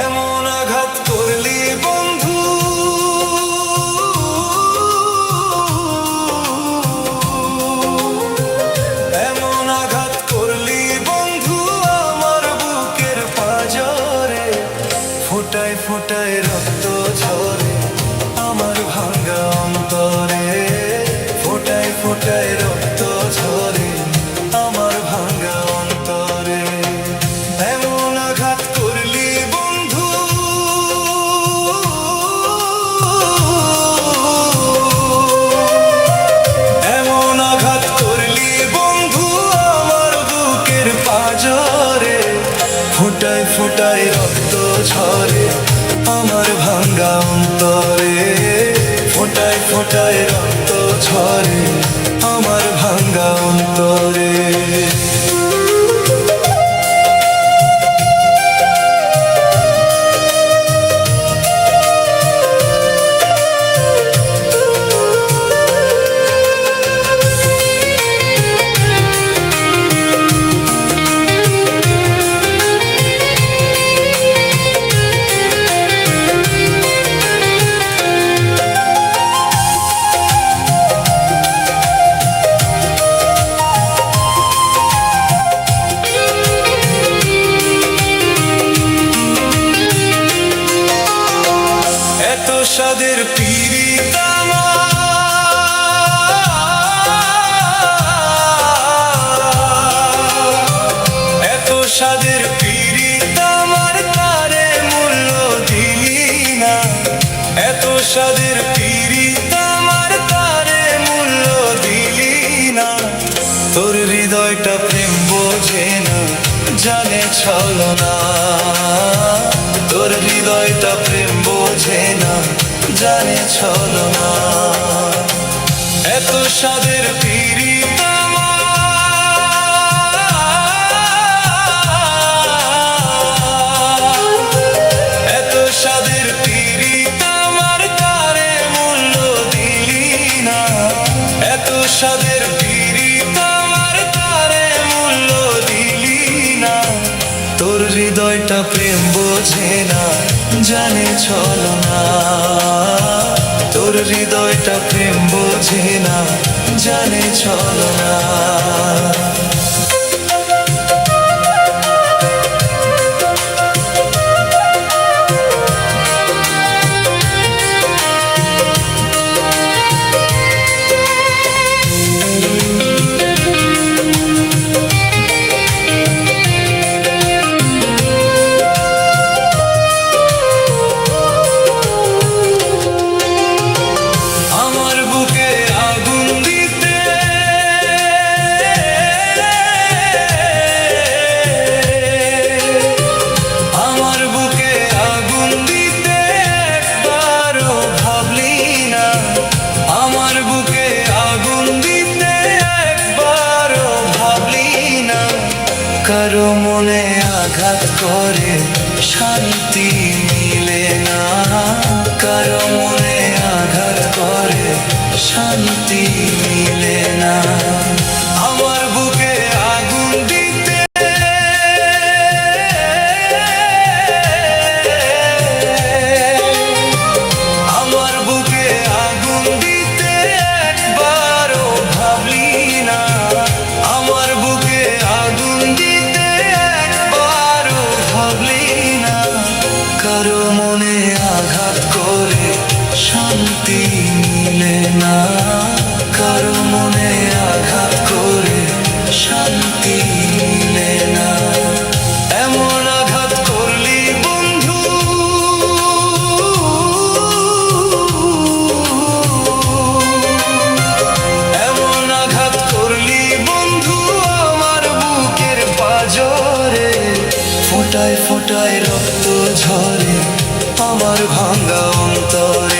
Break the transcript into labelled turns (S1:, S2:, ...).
S1: এমন আঘাত করলি বন্ধু, এমন আঘাত করলি বন্ধু আমার বুকের পাঁজরে। ফোটায় ফোটায় রক্ত ঝরে আমার ভাঙা অন্তরে। ফোটায় ফোটায় রক্ত ঝরে আমার ভাঙা অন্তরে। এমন আঘাত করলি বন্ধু, এমন আঘাত করলি বন্ধু আমার বুকের পাঁজরে। ফোটায় ফোটায় রক্ত ঝরে আমার ভাঙা অন্তরে। ফোটায় ফোটায় রক্ত ঝরে আমার ভাঙা অন্তরে। এত স্বাদের পীড়িত এত স্বাদের পীড়িত আমার তারে মূল্য দিলি না। এত স্বাদের পীড়িত আমার তারে মূল্য দিলি না। তোর হৃদয়টা প্রেম বোঝে না, জানে ছলনা। তোর হৃদয়টা প্রেম বোঝে না, জানে ছলনা। এত স্বাদের পীড়িত এত স্বাদের পীড়িত আমার তারে মূল্য দিলি না। এত স্বাদের পীড়িত আমার তারে মূল্য দিলি না। তোর হৃদয়টা প্রেম বোঝে না, জানে ছলনা। তোর হৃদয়টা প্রেম বোঝে না, জানে ছলনা। কারো মনে আঘাত করে শান্তি মিলে না। কারো মনে আঘাত করে শান্তি মিলে না। আমার বুকে আগুন দিতে আমার বুকে আগুন দিতে একবারও ভাবলি না। আমার বুকে আগুন দিতে একবারও ভাবলি না। কারো মনে আঘাত করে শান্তি মিলে না। কারো মনে আঘাত করে শান্তি মিলে না। এমন আঘাত করলি বন্ধু, এমন আঘাত করলি বন্ধু আমার বুকের পাঁজরে। ফোটায় ফোটায় রক্ত ঝরে আমার ভাঙা অন্তরে।